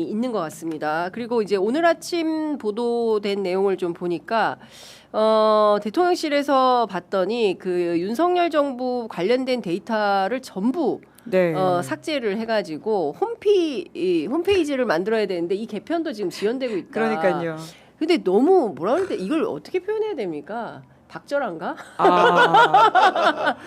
있는 것 같습니다. 그리고 이제 오늘 아침 보도된 내용을 좀 보니까 대통령실에서 봤더니 그 윤석열 정부 관련된 데이터를 전부 네. 삭제를 해가지고 홈페이지를 만들어야 되는데 이 개편도 지금 지연되고 있다. 그러니까요. 근데 너무 뭐라 그럴때 이걸 어떻게 표현해야 됩니까? 박절한가?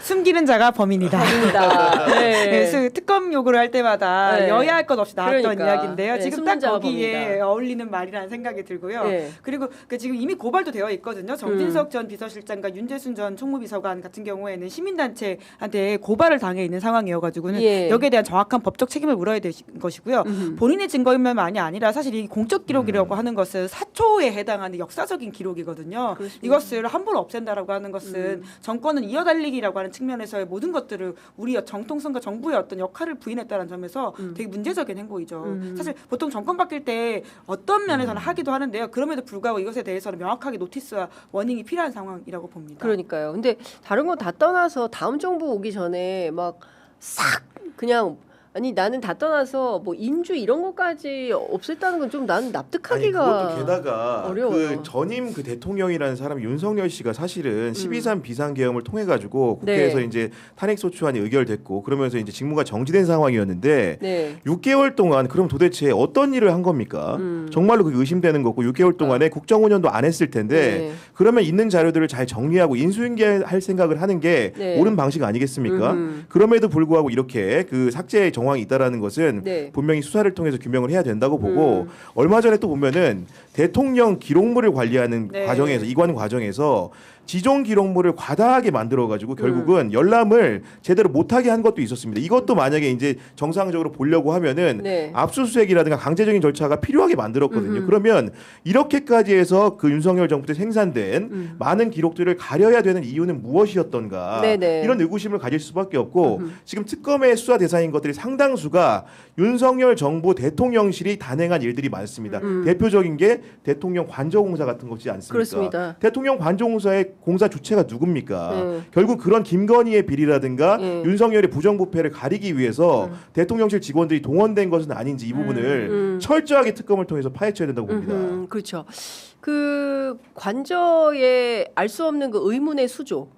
숨기는 자가 범인이다. 범인이다. 네. 그래서 특검 요구를 할 때마다 네. 여야 할 것 없이 나왔던 그러니까. 이야기인데요. 네, 지금 딱 숨는 자가 거기에 범인이다. 어울리는 말이라는 생각이 들고요. 네. 그리고 지금 이미 고발도 되어 있거든요. 정진석 전 비서실장과 윤재순 전 총무비서관 같은 경우에는 시민단체한테 고발을 당해 있는 상황이어가지고는 예. 여기에 대한 정확한 법적 책임을 물어야 되는 것이고요. 본인의 증거인멸만이 아니라 사실 이 공적 기록이라고 하는 것은 사초에 해당하는 역사적인 기록이거든요. 그렇습니다. 이것을 함부로 없앤다라고 하는 것은 정권은 이어달리기라고 하는 측면에서의 모든 것들을 우리 정통성과 정부의 어떤 역할을 부인했다는 점에서 되게 문제적인 행보이죠. 사실 보통 정권 바뀔 때 어떤 면에서는 하기도 하는데요. 그럼에도 불구하고 이것에 대해서는 명확하게 노티스와 워닝이 필요한 상황이라고 봅니다. 그러니까요. 근데 다른 거 다 떠나서 다음 정부 오기 전에 막 싹 그냥 아니 나는 다 떠나서 뭐 인주 이런 것까지 없앴다는 건 좀 나는 납득하기가 그것도 게다가 어려워요. 그 전임 그 대통령이라는 사람 윤석열 씨가 사실은 12.3 비상계엄을 통해 가지고 국회에서 네. 이제 탄핵 소추안이 의결됐고 그러면서 이제 직무가 정지된 상황이었는데 네. 6개월 동안 그럼 도대체 어떤 일을 한 겁니까? 정말로 그게 의심되는 거고 6개월 동안에 국정운영도 안 했을 텐데 네. 그러면 있는 자료들을 잘 정리하고 인수인계할 생각을 하는 게 네. 옳은 방식 아니겠습니까? 그럼에도 불구하고 이렇게 그 삭제 정황이 있다라는 것은 네. 분명히 수사를 통해서 규명을 해야 된다고 보고 얼마 전에 또 보면은 대통령 기록물을 관리하는 네. 과정에서 이관 과정에서 지종 기록물을 과다하게 만들어 가지고 결국은 열람을 제대로 못하게 한 것도 있었습니다. 이것도 만약에 이제 정상적으로 보려고 하면은 네. 압수수색이라든가 강제적인 절차가 필요하게 만들었거든요. 그러면 이렇게까지 해서 그 윤석열 정부 때 생산된 많은 기록들을 가려야 되는 이유는 무엇이었던가 네네. 이런 의구심을 가질 수밖에 없고 지금 특검의 수사 대상인 것들이 상당수가 윤석열 정부 대통령실이 단행한 일들이 많습니다. 대표적인 게 대통령 관저공사 같은 것이지 않습니까? 그렇습니다. 대통령 관저공사의 공사 주체가 누굽니까? 결국 그런 김건희의 비리라든가 윤석열의 부정부패를 가리기 위해서 대통령실 직원들이 동원된 것은 아닌지 이 부분을 철저하게 특검을 통해서 파헤쳐야 된다고 봅니다. 그렇죠. 그 관저에 알 수 없는 그 의문의 수조.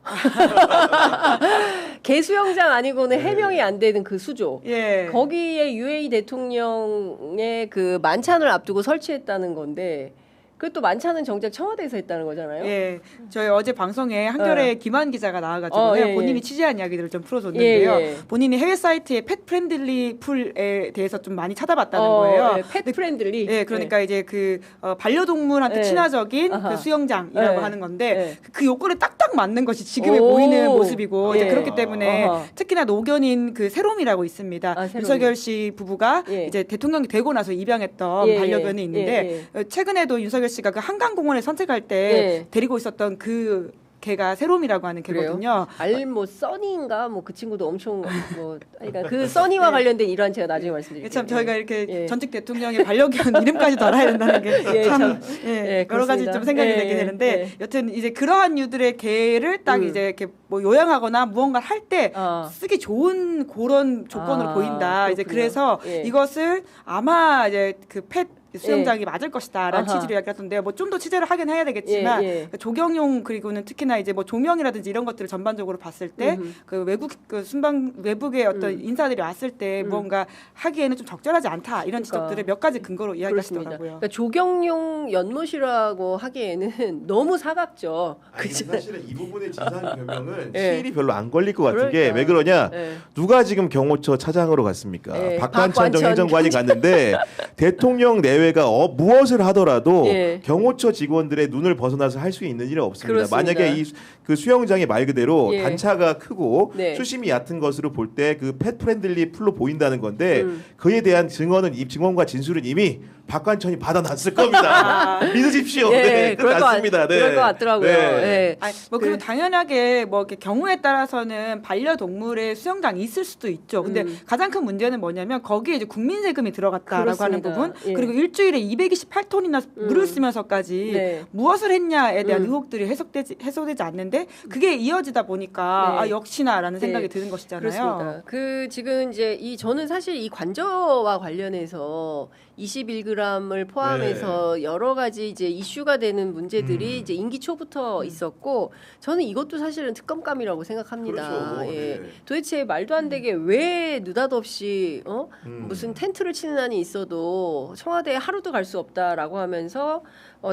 개수영장 아니고는 해명이 안 되는 그 수조. 예. 거기에 UAE 대통령의 그 만찬을 앞두고 설치했다는 건데 그것도 만찬은 정작 청와대에서 했다는 거잖아요. 예, 저희 어제 방송에 한겨레 김한 기자가 나와가지고 예, 본인이 예. 취재한 이야기들을 좀 풀어줬는데요. 예, 예. 본인이 해외 사이트의 펫 프렌들리 풀에 대해서 좀 많이 찾아봤다는 어, 거예요. 예, 펫 프렌들리. 예, 그러니까 이제 그 반려동물한테 예. 친화적인 아하. 그 수영장이라고 예. 하는 건데 예. 그 요건에 딱딱 맞는 것이 지금에 오. 보이는 모습이고 이제 예. 그렇기 때문에 아하. 특히나 노견인 그 세롬이라고 있습니다. 아, 세롬이. 윤석열 씨 부부가 예. 이제 대통령이 되고 나서 입양했던 예, 반려견이 예. 있는데 최근에도 윤석열 씨가 그 한강공원에 산책할 때 예. 데리고 있었던 그 개가 세롬이라고 하는 개거든요. 뭐 써니인가 뭐 그 친구도 엄청 뭐 그러니까 그 써니와 관련된 일환 제가 나중에 말씀드릴게요. 참 저희가 이렇게 예. 전직 대통령의 반려견 이름까지 달아야 된다는 게 예, 참, 예, 여러 가지 그렇습니다. 좀 생각이 예, 되게 되는데 예. 여튼 이제 그러한 유들의 개를 딱 이제 이렇게 뭐 요양하거나 무언가를 할 때 쓰기 좋은 그런 조건으로 보인다. 이제 그렇군요. 그래서 예. 이것을 아마 이제 그 펫 수영장이 맞을 것이다라는 아하. 취지로 이야기했던데요. 뭐 좀 더 취재를 하긴 해야 되겠지만 예, 예. 조경용 그리고는 특히나 이제 뭐 조명이라든지 이런 것들을 전반적으로 봤을 때 그 외국 그 순방 외국의 어떤 인사들이 왔을 때 무언가 하기에는 좀 적절하지 않다 이런 지적들을 몇 가지 근거로 이야기하시더라고요. 그러니까 조경용 연못이라고 하기에는 너무 사각죠. 아니, 사실은 이 부분의 진상 규명은 예. 시일이 별로 안 걸릴 것 같은 게 그러니까. 왜 그러냐? 예. 누가 지금 경호처 차장으로 갔습니까? 예, 박관천 전 박관천 행정관이 갔는데 대통령 내외가 무엇을 하더라도 예. 경호처 직원들의 눈을 벗어나서 할 수 있는 일은 없습니다. 그렇습니다. 만약에 그 수영장이 말 그대로 예. 단차가 크고 네. 수심이 얕은 것으로 볼 때 그 펫 프렌들리 풀로 보인다는 건데 그에 대한 증언과 진술은 이미 박관천이 받아놨을 겁니다. 믿으십시오. 예, 네, 그럴 것 맞습니다. 네. 그럴 것 같더라고요. 네. 예. 아니, 뭐 그리고 당연하게 뭐 이렇게 경우에 따라서는 반려동물의 수영장이 있을 수도 있죠. 근데 가장 큰 문제는 뭐냐면 거기에 이제 국민 세금이 들어갔다라고 하는 그렇습니다. 부분 예. 그리고 일주일에 228톤이나 물을 쓰면서까지 네. 무엇을 했냐에 대한 의혹들이 해소되지 않는데 그게 이어지다 보니까 네. 아 역시나라는 네. 생각이 드는 것이잖아요. 그렇습니다. 그 지금 이제 저는 사실 이 관저와 관련해서 21g을 포함해서 여러 가지 이제 이슈가 되는 문제들이 이제 임기 초부터 있었고 저는 이것도 사실은 특검감이라고 생각합니다. 그렇죠. 예. 네. 도대체 말도 안 되게 왜 느닷없이 무슨 텐트를 치는 한이 있어도 청와대에 하루도 갈 수 없다라고 하면서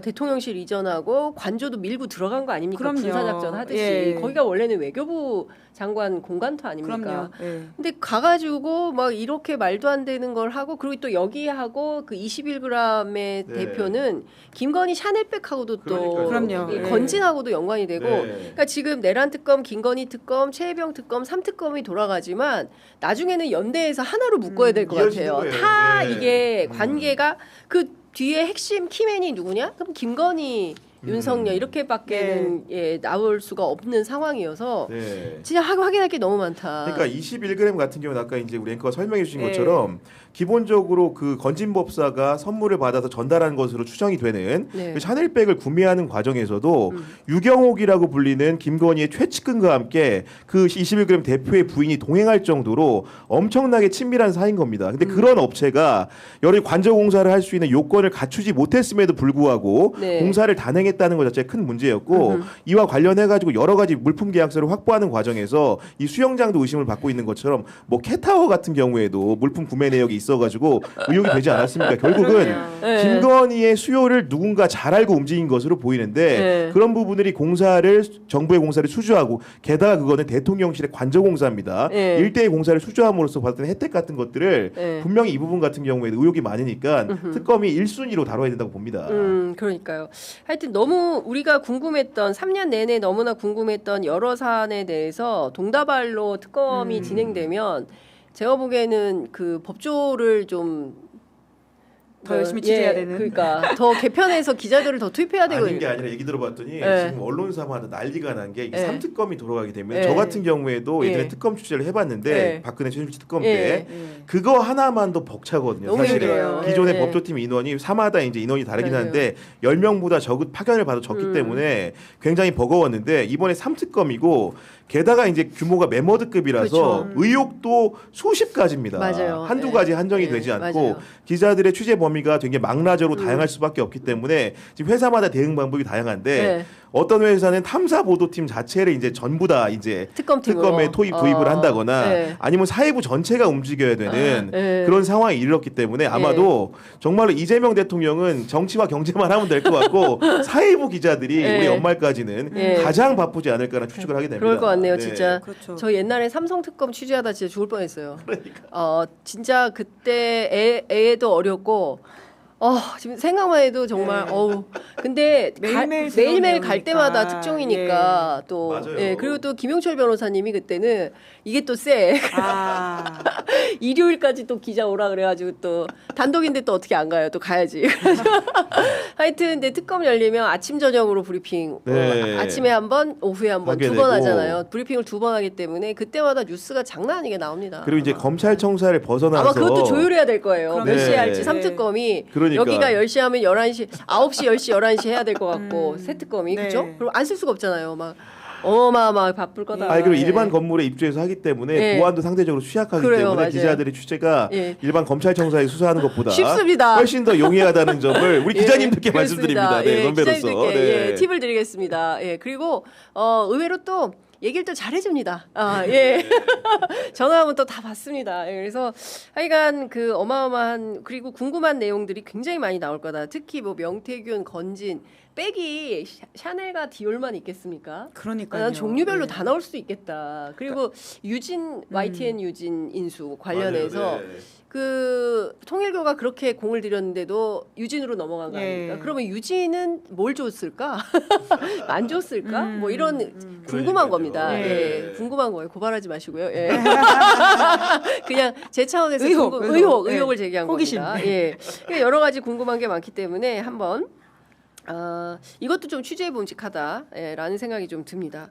대통령실 이전하고 관저도 밀고 들어간 거 아닙니까? 그럼요. 군사작전 하듯이. 예. 거기가 원래는 외교부 장관 공간토 아닙니까? 그럼요. 예. 근데 가가지고 막 이렇게 말도 안 되는 걸 하고 그리고 또 여기하고 그 21g의 네. 대표는 김건희 샤넬백하고도 또 그러니까요. 그럼요. 이 네. 건진하고도 연관이 되고 네. 그러니까 지금 내란 특검, 김건희 특검, 최혜병 특검 3특검이 돌아가지만 나중에는 연대에서 하나로 묶어야 될 것 이어지는 같아요. 거예요. 다 네. 이게 관계가 그 뒤에 핵심 키맨이 누구냐? 그럼 김건희, 윤석열 이렇게밖에는 예, 나올 수가 없는 상황이어서 네. 진짜 확인할 게 너무 많다. 그러니까 21g 같은 경우는 아까 이제 우리 앵커가 설명해 주신 네. 것처럼 기본적으로 그 건진법사가 선물을 받아서 전달한 것으로 추정이 되는 네. 그 샤넬백을 구매하는 과정에서도 유경옥이라고 불리는 김건희의 최측근과 함께 그 21g 대표의 부인이 동행할 정도로 엄청나게 친밀한 사이인 겁니다. 근데 그런 업체가 여러 관저 공사를 할 수 있는 요건을 갖추지 못했음에도 불구하고 네. 공사를 단행했다는 것 자체가 큰 문제였고 이와 관련해 가지고 여러 가지 물품 계약서를 확보하는 과정에서 이 수영장도 의심을 받고 있는 것처럼 뭐 캣타워 같은 경우에도 물품 구매 내역이 있어가지고 의혹이 되지 않았습니까? 결국은 네. 김건희의 수요를 누군가 잘 알고 움직인 것으로 보이는데 네. 그런 부분들이 공사를 정부의 공사를 수주하고 게다가 그거는 대통령실의 관저 공사입니다. 네. 일대의 공사를 수주함으로써 받았던 혜택 같은 것들을 네. 분명히 이 부분 같은 경우에도 의혹이 많으니까 특검이 1순위로 다뤄야 된다고 봅니다. 그러니까요. 하여튼 너무 우리가 궁금했던 3년 내내 너무나 궁금했던 여러 사안에 대해서 동다발로 특검이 진행되면 제가 보기에는 그 법조를 좀 더 열심히 취재해야 되는. 그러니까 더 개편해서 기자들을 더 투입해야 아닌 되거든요. 게 아니라 얘기 들어봤더니 네. 지금 언론사마다 난리가 난 게 네. 3특검이 돌아가게 되면 네. 저 같은 경우에도 예전에 네. 특검 취재를 해봤는데 네. 박근혜 최순실 특검 네. 때 예. 그거 하나만도 벅차거든요. 너무 사실은 힘들어요. 기존의 네. 법조팀 인원이 사마다 이제 인원이 다르긴 맞아요. 한데 10명보다 파견을 받아 적기 때문에 굉장히 버거웠는데 이번에 3특검이고 게다가 이제 규모가 메머드급이라서 그렇죠. 의혹도 수십 가지입니다. 맞아요. 한두 네. 가지 한정이 네. 되지 않고 맞아요. 기자들의 취재 범위가 되게 망라적으로 다양할 수밖에 없기 때문에 지금 회사마다 대응 방법이 다양한데 네. 어떤 회사는 탐사 보도팀 자체를 이제 전부 다 이제 특검팀으로. 특검에 도입을 한다거나 네. 아니면 사회부 전체가 움직여야 되는 네. 그런 상황에 이르렀기 때문에 아마도 정말로 이재명 대통령은 정치와 경제만 하면 될 것 같고 사회부 기자들이 네. 우리 연말까지는 네. 가장 바쁘지 않을까라는 추측을 하게 됩니다. 그럴 것 같네요, 네. 진짜. 그렇죠. 저 옛날에 삼성 특검 취재하다 진짜 죽을 뻔했어요. 진짜 그때 애도 어렸고. 지금 생각만 해도 정말 네. 근데 매일매일 매일매일 갈 새로운 때마다 내용이니까. 특종이니까 또 맞아요. 그리고 또 김용철 변호사님이 그때는 이게 또 쎄. 아. 일요일까지 또 기자 오라 그래가지고 또 단독인데 또 어떻게 안 가요? 또 가야지. 하여튼 근데 특검 열리면 아침 저녁으로 브리핑 네. 아침에 한 번, 오후에 한 번 하게 두 번 되고. 하잖아요. 브리핑을 두 번 하기 때문에 그때마다 뉴스가 장난 아니게 나옵니다. 그리고 이제 아마. 검찰청사를 벗어나서 아마 그것도 조율해야 될 거예요. 몇 그러네. 시에 할지 네. 삼특검이 그러니까. 여기가 10시 하면 11시, 9시, 10시, 11시 해야 될 것 같고 새 특검이 네. 그죠? 그럼 안 쓸 수가 없잖아요. 막 어마어마 바쁠 거다. 그리고 예. 일반 건물에 입주해서 하기 때문에 예. 보안도 상대적으로 취약하기 그래요, 때문에 맞아요. 기자들의 취재가 예. 일반 검찰청사에 수사하는 것보다 쉽습니다. 훨씬 더 용이하다는 점을 우리 기자님들께 예, 말씀드립니다. 네, 선배로서. 기자님들께 네. 팁을 드리겠습니다. 그리고 의외로 또 얘기를 또 잘해줍니다. 예. 전화하면 또 다 받습니다. 그래서 하여간 그 어마어마한 그리고 궁금한 내용들이 굉장히 많이 나올 거다. 특히 뭐 명태균, 건진 백이 샤넬과 디올만 있겠습니까? 그러니까요. 난 종류별로 네. 다 나올 수도 있겠다. 그리고 유진 YTN 유진 인수 관련해서 맞아요, 네. 그 통일교가 그렇게 공을 들였는데도 유진으로 넘어간 거 아닙니까? 예. 그러면 유진은 뭘 줬을까? 안 줬을까? 뭐 이런 그러니까요. 궁금한 겁니다. 네. 예. 궁금한 거예요. 고발하지 마시고요. 예. 그냥 제 차원에서 의혹. 의혹을 네. 제기한 호기심. 겁니다. 예. 여러 가지 궁금한 게 많기 때문에 한번 이것도 좀 취재해 봄직하다라는 생각이 좀 듭니다.